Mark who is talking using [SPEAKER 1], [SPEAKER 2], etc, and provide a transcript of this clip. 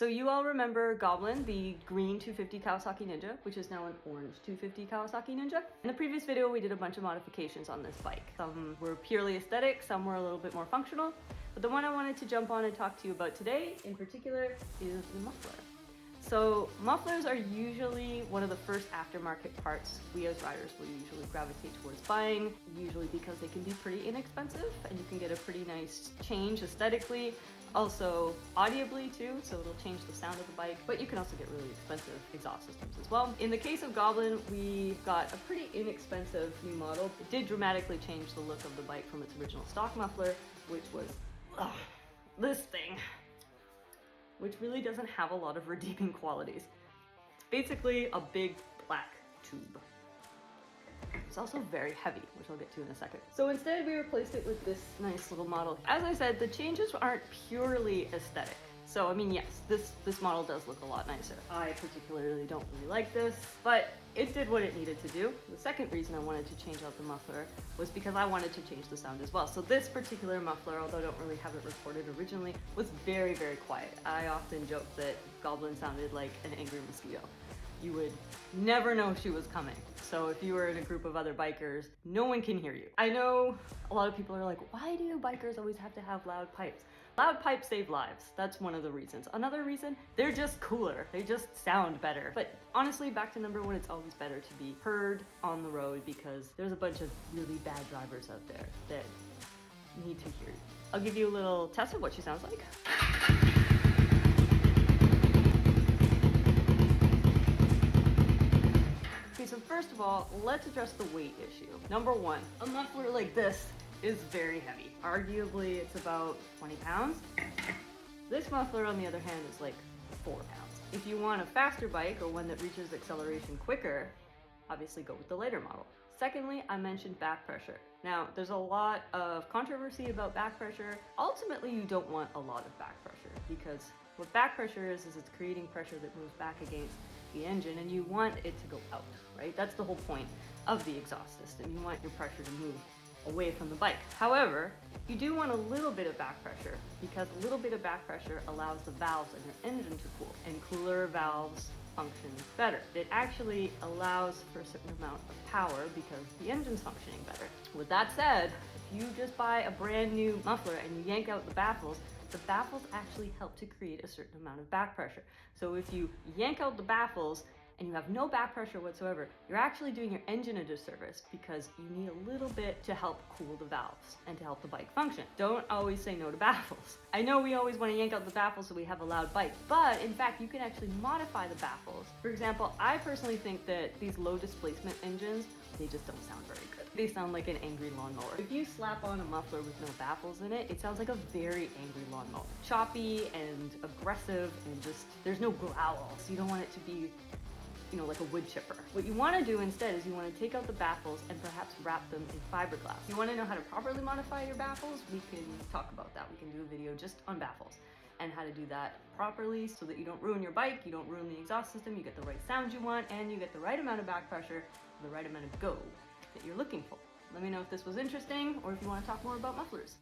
[SPEAKER 1] So you all remember Goblin, the green 250 Kawasaki Ninja, which is now an orange 250 Kawasaki Ninja. In the previous video, we did a bunch of modifications on this bike. Some were purely aesthetic, some were a little bit more functional. But the one I wanted to jump on and talk to you about today, in particular, is the muffler. So mufflers are usually one of the first aftermarket parts we as riders will usually gravitate towards buying, usually because they can be pretty inexpensive and you can get a pretty nice change aesthetically, also audibly too, so it'll change the sound of the bike, but you can also get really expensive exhaust systems as well. In the case of Goblin, we got a pretty inexpensive new model. It did dramatically change the look of the bike from its original stock muffler, which was this thing, which really doesn't have a lot of redeeming qualities. It's basically a big black tube. It's also very heavy, which I'll get to in a second. So instead we replaced it with this nice little model. As I said, the changes aren't purely aesthetic. So I mean, yes, this model does look a lot nicer. I particularly don't really like this, but it did what it needed to do. The second reason I wanted to change out the muffler was because I wanted to change the sound as well. So this particular muffler, although I don't really have it recorded originally, was very, very quiet. I often joke that Goblin sounded like an angry mosquito. You would never know she was coming. So if you were in a group of other bikers, no one can hear you. I know a lot of people are like, why do bikers always have to have loud pipes? Loud pipes save lives. That's one of the reasons. Another reason, they're just cooler. They just sound better. But honestly, back to number one, it's always better to be heard on the road because there's a bunch of really bad drivers out there that need to hear you. I'll give you a little test of what she sounds like. So first of all, let's address the weight issue. Number one, a muffler like this is very heavy. Arguably, it's about 20 pounds. This muffler, on the other hand, is like 4 pounds. If you want a faster bike or one that reaches acceleration quicker, obviously go with the lighter model. Secondly, I mentioned back pressure. Now, there's a lot of controversy about back pressure. Ultimately, you don't want a lot of back pressure because what back pressure is it's creating pressure that moves back against the engine and you want it to go out, right? That's the whole point of the exhaust system. You want your pressure to move away from the bike. However, you do want a little bit of back pressure because a little bit of back pressure allows the valves in your engine to cool, and cooler valves function better. It actually allows for a certain amount of power because the engine's functioning better. With that said, if you just buy a brand new muffler and you yank out the baffles actually help to create a certain amount of back pressure. So if you yank out the baffles and you have no back pressure whatsoever, you're actually doing your engine a disservice because you need a little bit to help cool the valves and to help the bike function. Don't always say no to baffles. I know we always want to yank out the baffles so we have a loud bike, but in fact you can actually modify the baffles. For example, I personally think that these low displacement engines, they just don't sound very good. They sound like an angry lawnmower. If you slap on a muffler with no baffles in it, it sounds like a very angry lawnmower. Choppy and aggressive and just, there's no growl. So you don't want it to be, you know, like a wood chipper. What you want to do instead is you want to take out the baffles and perhaps wrap them in fiberglass. If you want to know how to properly modify your baffles, we can talk about that. We can do a video just on baffles and how to do that properly so that you don't ruin your bike, you don't ruin the exhaust system, you get the right sound you want, and you get the right amount of back pressure, the right amount of go that you're looking for. Let me know if this was interesting or if you want to talk more about mufflers.